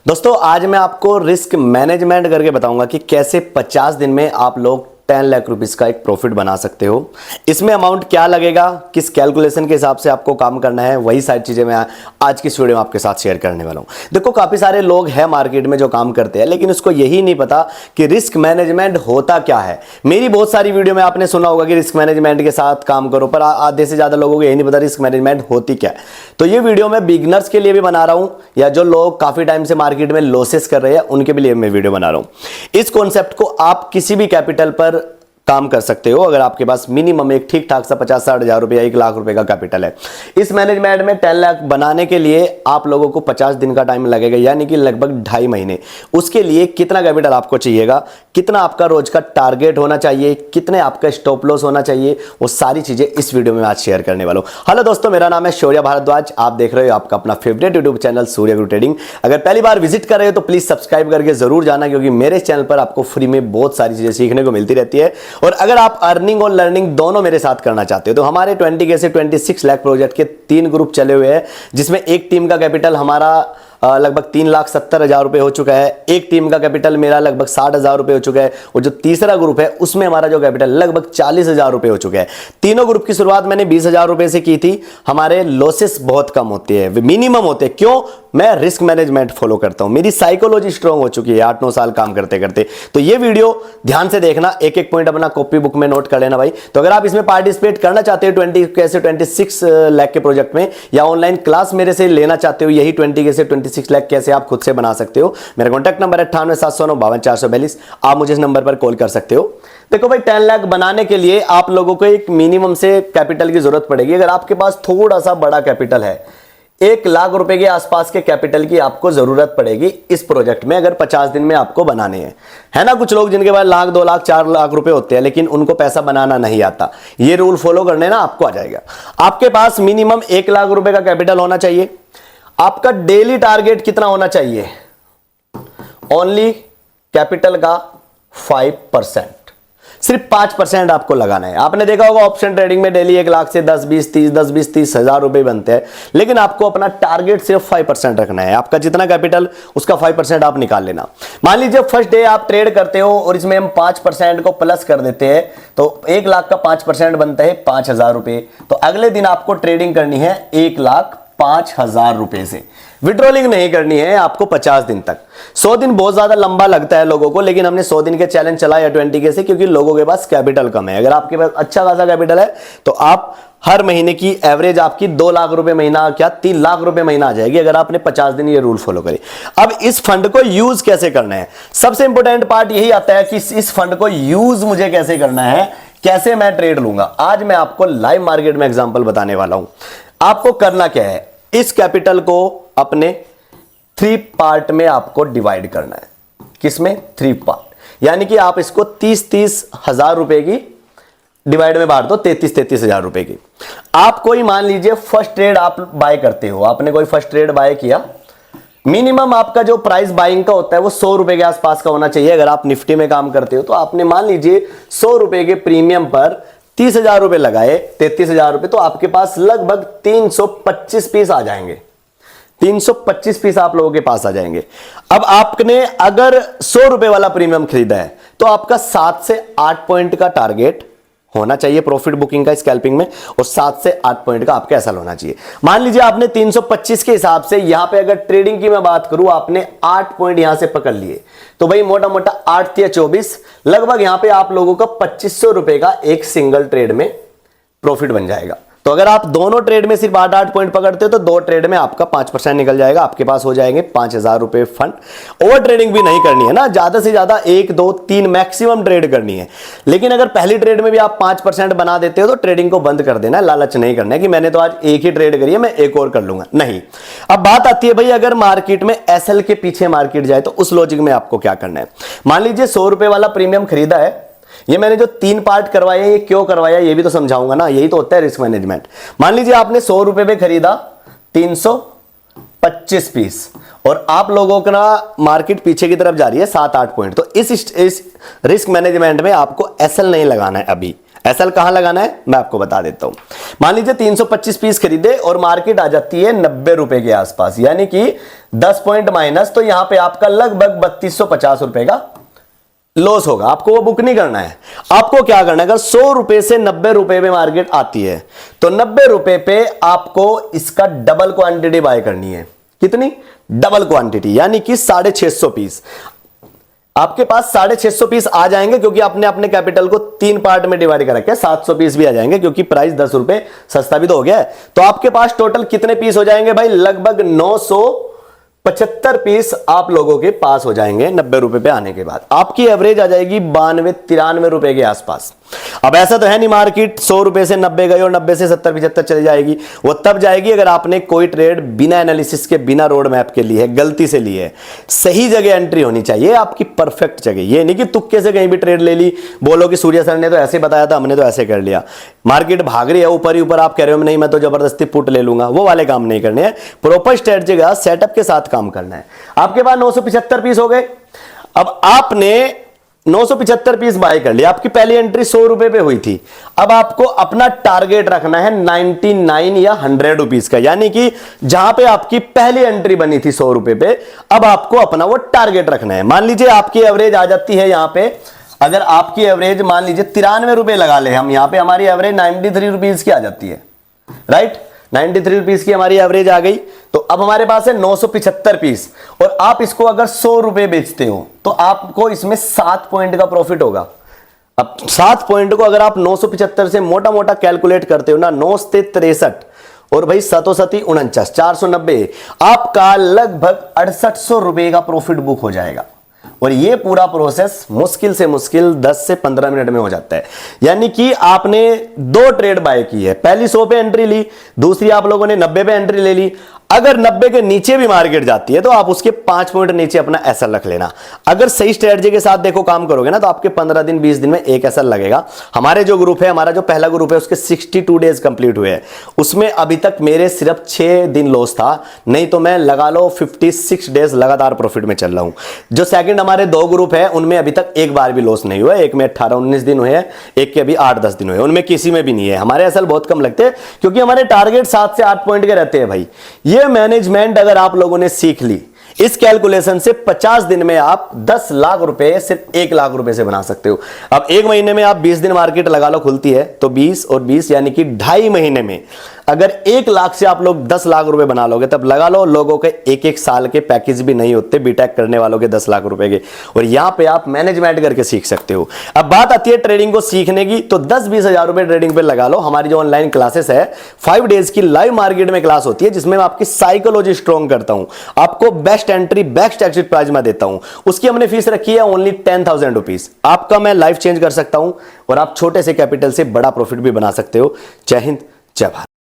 दोस्तों आज मैं आपको रिस्क मैनेजमेंट करके बताऊंगा कि कैसे 50 दिन में आप लोग 10 लाख रुपीस का एक प्रॉफिट बना सकते हो। इसमें अमाउंट क्या लगेगा, किस कैलकुलेशन के हिसाब से आपको काम करना है, वही सारी चीजें मैं आज की इस वीडियो में आपके साथ शेयर करने वाला हूं। देखो काफी सारे लोग हैं मार्केट में जो काम करते हैं, लेकिन उसको यही नहीं पता कि रिस्क मैनेजमेंट होता क्या है। मेरी बहुत सारी वीडियो में आपने सुना होगा कि रिस्क मैनेजमेंट के साथ काम करो, पर आधे से ज्यादा लोगों को यही नहीं पता रिस्क मैनेजमेंट होती क्या है। तो ये वीडियो मैं बिगिनर्स के लिए भी बना रहा हूं, या जो लोग काफी टाइम से मार्केट में लॉसेस कर रहे हैं उनके लिए मैं वीडियो बना रहा हूं। इस कॉन्सेप्ट को आप किसी भी कैपिटल पर काम कर सकते हो अगर आपके पास मिनिमम एक ठीक ठाक सा 50-60 हजार रुपए या 1 लाख रुपए का कैपिटल है। इस मैनेजमेंट में 10 लाख बनाने के लिए आप लोगों को 50 दिन का टाइम लगेगा, यानी कि लगभग 2.5 महीने। उसके लिए कितना कैपिटल आपको चाहिएगा, कितना आपका रोज का टारगेट होना चाहिए, कितने आपका स्टॉप लॉस होना चाहिए, वो सारी चीजें इस वीडियो में आज शेयर करने वाला हूं। हेलो दोस्तों, मेरा नाम है शौर्य भारद्वाज, आप देख रहे हो आपका अपना फेवरेट यूट्यूब चैनल सूर्य गुरु ट्रेडिंग। अगर पहली बार विजिट कर रहे हो तो प्लीज सब्सक्राइब करके जरूर जाना, क्योंकि मेरे चैनल पर आपको फ्री में बहुत सारी चीजें सीखने को मिलती रहती है। और अगर आप अर्निंग और लर्निंग दोनों मेरे साथ करना चाहते हो तो हमारे 20 से 26 लाख प्रोजेक्ट के 3 ग्रुप चले हुए हैं, जिसमें एक टीम का कैपिटल हमारा लगभग 3,70,000 रुपए हो चुका है। एक टीम का कैपिटल मेरा लगभग 60,000 रुपए हो चुका है, और जो तीसरा ग्रुप है उसमें हमारा जो कैपिटल लगभग 40,000 रुपए हो चुका है। तीनों ग्रुप की शुरुआत मैंने 20,000 रुपए से की थी। हमारे लॉसेस बहुत कम होते हैं, मिनिमम होते हैं। क्यों? मैं रिस्क मैनेजमेंट फॉलो करता हूं, मेरी साइकोलॉजी स्ट्रांग हो चुकी है 8-9 साल काम करते करते। तो ये वीडियो ध्यान से देखना, एक एक पॉइंट अपना कॉपी बुक में नोट कर लेना भाई। तो अगर आप इसमें पार्टिसिपेट करना चाहते हो 26 लाख के प्रोजेक्ट में, या ऑनलाइन क्लास मेरे से लेना चाहते हो यही 26 लाख कैसे आप खुद से बना सकते हो, मेरा कॉन्टैक्ट नंबर है 98,709,52,442। आप मुझे इस नंबर पर कॉल कर सकते हो। देखो भाई, 10 लाख बनाने के लिए आप लोगों को एक मिनिमम से कैपिटल की जरूरत पड़ेगी। अगर आपके पास थोड़ा सा बड़ा कैपिटल है, 1 लाख रुपए के आसपास के कैपिटल की आपको जरूरत पड़ेगी इस प्रोजेक्ट में, अगर 50 दिन में आपको बनाने हैं। है ना, कुछ लोग जिनके पास 1 लाख, 2 लाख, 4 लाख रुपए होते हैं, लेकिन उनको पैसा बनाना नहीं आता। ये रूल फॉलो करने ना आपको आ जाएगा। आपके पास मिनिमम 1 लाख रुपए का कैपिटल होना चाहिए। आपका डेली टारगेट कितना होना चाहिए? ओनली कैपिटल का 5%, सिर्फ 5% आपको लगाना है। आपने देखा होगा ऑप्शन ट्रेडिंग में डेली 1 लाख से 10-20-30 हजार रुपए बनते हैं, लेकिन आपको अपना टारगेट सिर्फ 5% रखना है। आपका जितना कैपिटल उसका 5% आप निकाल लेना। मान लीजिए फर्स्ट डे आप ट्रेड करते हो और इसमें हम 5% को प्लस कर देते हैं, तो 1 लाख का 5% बनता है 5,000 रुपए। तो अगले दिन आपको ट्रेडिंग करनी है 1,05,000 रुपए से। विड्रॉलिंग नहीं करनी है आपको 50 दिन तक। 100 दिन बहुत ज्यादा लंबा लगता है लोगों को, लेकिन हमने 100 दिन के चैलेंज चलाया 20 के से, क्योंकि लोगों के पास कैपिटल कम है। अगर आपके पास अच्छा खासा कैपिटल है तो आप हर महीने की एवरेज आपकी 2 लाख रुपए महीना, क्या 3 लाख रुपए महीना आ जाएगी, अगर आपने 50 दिन ये रूल फॉलो करे। अब इस फंड को यूज कैसे करना है, सबसे इंपॉर्टेंट पार्ट यही आता है कि इस फंड को यूज मुझे कैसे करना है, कैसे मैं ट्रेड लूंगा। आज मैं आपको लाइव मार्केट में एग्जांपल बताने वाला हूं। आपको करना क्या है, इस कैपिटल को अपने 3 पार्ट में आपको डिवाइड करना है। किसमें? 3 पार्ट, यानी कि आप इसको 30-30 हजार रुपए की डिवाइड में बांट दो, 33-33 हजार रुपए की। आप कोई मान लीजिए फर्स्ट ट्रेड आप बाय करते हो, आपने कोई फर्स्ट ट्रेड बाय किया, मिनिमम आपका जो प्राइस बाइंग का होता है वो 100 रुपए के आसपास का होना चाहिए। अगर आप निफ्टी में काम करते हो तो आपने मान लीजिए 100 रुपए के प्रीमियम पर 30,000 रुपए लगाए, 33,000 रुपए, तो आपके पास लगभग 325 पीस आ जाएंगे। 325 पीस आप लोगों के पास आ जाएंगे। अब आपने अगर 100 रुपए वाला प्रीमियम खरीदा है तो आपका 7 से 8 पॉइंट का टारगेट होना चाहिए प्रॉफिट बुकिंग का स्कैल्पिंग में, और 7 से 8 पॉइंट का आपका एसएल होना चाहिए। मान लीजिए आपने 325 के हिसाब से, यहां पे अगर ट्रेडिंग की मैं बात करूं, आपने 8 पॉइंट यहां से पकड़ लिए, तो भाई मोटा मोटा 8 या 24, लगभग यहां पे आप लोगों का 2500 रुपए का एक सिंगल ट्रेड में प्रॉफिट बन जाएगा। तो अगर आप दोनों ट्रेड में सिर्फ 8-8 पॉइंट पकड़ते हो तो 2 ट्रेड में आपका 5% निकल जाएगा, आपके पास हो जाएंगे 5,000 रुपए फंड। ओवर ट्रेडिंग भी नहीं करनी है ना, ज्यादा से ज्यादा 1, 2, 3 मैक्सिमम ट्रेड करनी है। लेकिन अगर पहली ट्रेड में भी आप 5% बना देते हो तो ट्रेडिंग को बंद कर देना है। लालच नहीं करना है कि मैंने तो आज एक ही ट्रेड करी है, मैं एक और कर लूंगा, नहीं। अब बात आती है भाई, अगर मार्केट में एसएल के पीछे मार्केट जाए तो उस लॉजिक में आपको क्या करना है। मान लीजिए 100 रुपए वाला प्रीमियम खरीदा है, ये मैंने जो 3 पार्ट करवाया, ये क्यों करवाया ये भी तो समझाऊंगा ना, यही तो होता है रिस्क मैनेजमेंट। मान लीजिए आपने 100 रुपए पे खरीदा 325 पीस, और आप लोगों का मार्केट पीछे की तरफ जा रही है 7-8 पॉइंट, तो इस रिस्क मैनेजमेंट में आपको एसएल नहीं लगाना है अभी। एसएल कहां लगाना है मैं आपको बता देता हूं। मान लीजिए 325 पीस खरीदे और मार्केट आ जाती है 90 रुपए के आसपास, यानी कि 10 पॉइंट माइनस, तो यहां पे आपका लगभग 3250 रुपए का लॉस होगा। आपको वो बुक नहीं करना है, आपको क्या करना है, अगर 100 रुपए से 90 रुपए में मार्केट आती है तो 90 रुपए पे आपको इसका डबल क्वांटिटी बाय करनी है। कितनी? डबल क्वांटिटी, यानी कि 650 पीस। आपके पास 650 पीस आ जाएंगे क्योंकि आपने अपने कैपिटल को 3 पार्ट में डिवाइड कर रखा है। 700 पीस भी आ जाएंगे क्योंकि प्राइस 10 रुपए सस्ता भी तो हो गया है। तो आपके पास टोटल कितने पीस हो जाएंगे भाई? लगभग 975 पीस आप लोगों के पास हो जाएंगे 90 रुपए पे आने के बाद। आपकी एवरेज आ जाएगी 92-93 रुपए के आसपास। अब ऐसा तो है नहीं मार्केट 100 रुपए से 90 गई और 90 से 70-75 चली जाएगी। वो तब जाएगी अगर आपने कोई ट्रेड बिना एनालिसिस के, बिना रोड मैप के लिए गलती से ली है। सही जगह एंट्री होनी चाहिए आपकी, परफेक्ट जगह। ये नहीं कि तुक्के से कहीं भी ट्रेड ले ली, बोलो कि सूर्य सर ने तो ऐसे बताया था, हमने तो ऐसे कर लिया। मार्केट भाग रही है ऊपर ही ऊपर, आप कह रहे हो नहीं मैं तो जबरदस्ती पुट ले लूंगा, वो वाले काम नहीं करने हैं। प्रॉपर स्ट्रेटजी का सेटअप के साथ काम करना है। आपके पास 975 पीस हो गए। अब आपने 975 पीस बाय कर लिया, आपकी पहली एंट्री 100 रुपए पे हुई थी। अब आपको अपना टारगेट रखना है 99 या 100 रुपीस का, यानी कि जहां पे आपकी पहली एंट्री बनी थी 100 रुपए पे, अब आपको अपना वो टारगेट रखना है। मान लीजिए आपकी एवरेज आ जाती है यहां पे, अगर आपकी एवरेज मान लीजिए 93 रुपए लगा ले हम, यहां पे हमारी एवरेज 93 रुपीस की आ जाती है, राइट? 93 रुपीस की हमारी एवरेज आ गई। तो अब हमारे पास है 975 पीस और आप इसको अगर 100 रुपए बेचते हो तो आपको इसमें 7 पॉइंट का प्रॉफिट होगा। अब 7 पॉइंट को अगर आप 975 से मोटा मोटा कैलकुलेट करते हो ना, 9 से 63 और भाई 7 49, 490, आपका लगभग 6800 रुपए का प्रॉफिट बुक हो जाएगा। और ये पूरा प्रोसेस मुश्किल से मुश्किल 10 से 15 मिनट में हो जाता है। यानी कि आपने 2 ट्रेड बाय की है, पहली 100 पे एंट्री ली, दूसरी आप लोगों ने 90 पे एंट्री ले ली। अगर 90 के नीचे भी मार्केट जाती है तो आप उसके 5 पॉइंट नीचे अपना एसएल रख लेना। अगर सही स्ट्रेटजी के साथ देखो काम करोगे ना तो आपके 15 दिन 20 दिन में एक एसएल लगेगा। हमारे जो ग्रुप है, हमारा जो पहला ग्रुप है, उसके 62 डेज कंप्लीट हुए हैं। उसमें अभी तक मेरे सिर्फ 6 दिन लॉस था, नहीं तो मैं लगा लो 56 डेज लगातार प्रॉफिट में चल रहा हूं। जो सेकंड हमारे 2 ग्रुप है उनमें अभी तक एक बार भी लॉस नहीं हुआ है। एक में 18-19 दिन हुए हैं, एक के अभी 8-10 दिन हुए, उनमें किसी में भी नहीं है। हमारे एसएल बहुत कम लगते हैं क्योंकि हमारे टारगेट 7 से 8 पॉइंट के रहते हैं भाई। ये मैनेजमेंट अगर आप लोगों ने सीख ली, इस कैलकुलेशन से 50 दिन में आप 10 लाख रुपए सिर्फ 1 लाख रुपए से बना सकते हो। अब एक महीने में आप 20 दिन मार्केट लगा लो खुलती है, तो 20 और 20 यानी कि 2.5 महीने में अगर 1 लाख से आप लोग 10 लाख रुपए बना लोगे, तब लगा लो लोगों के 1-1 साल के पैकेज भी नहीं होते बीटेक करने वालों के 10 लाख रुपए के। और यहां पे आप मैनेजमेंट करके सीख सकते हो। अब बात आती है ट्रेडिंग को सीखने की, तो 10-20 हजार रुपए ट्रेडिंग पे लगा लो। हमारी जो ऑनलाइन क्लासेस है 5 डेज की लाइव मार्केट में क्लास होती है, जिसमें मैं आपकी साइकोलॉजी स्ट्रॉन्ग करता हूं, आपको best entry best exit price में देता हूं। उसकी हमने फीस रखी है ओनली 10,000 रुपीज। आपका मैं लाइफ चेंज कर सकता हूं और आप छोटे से कैपिटल से बड़ा प्रॉफिट भी बना सकते हो। जय हिंद, जय भारत।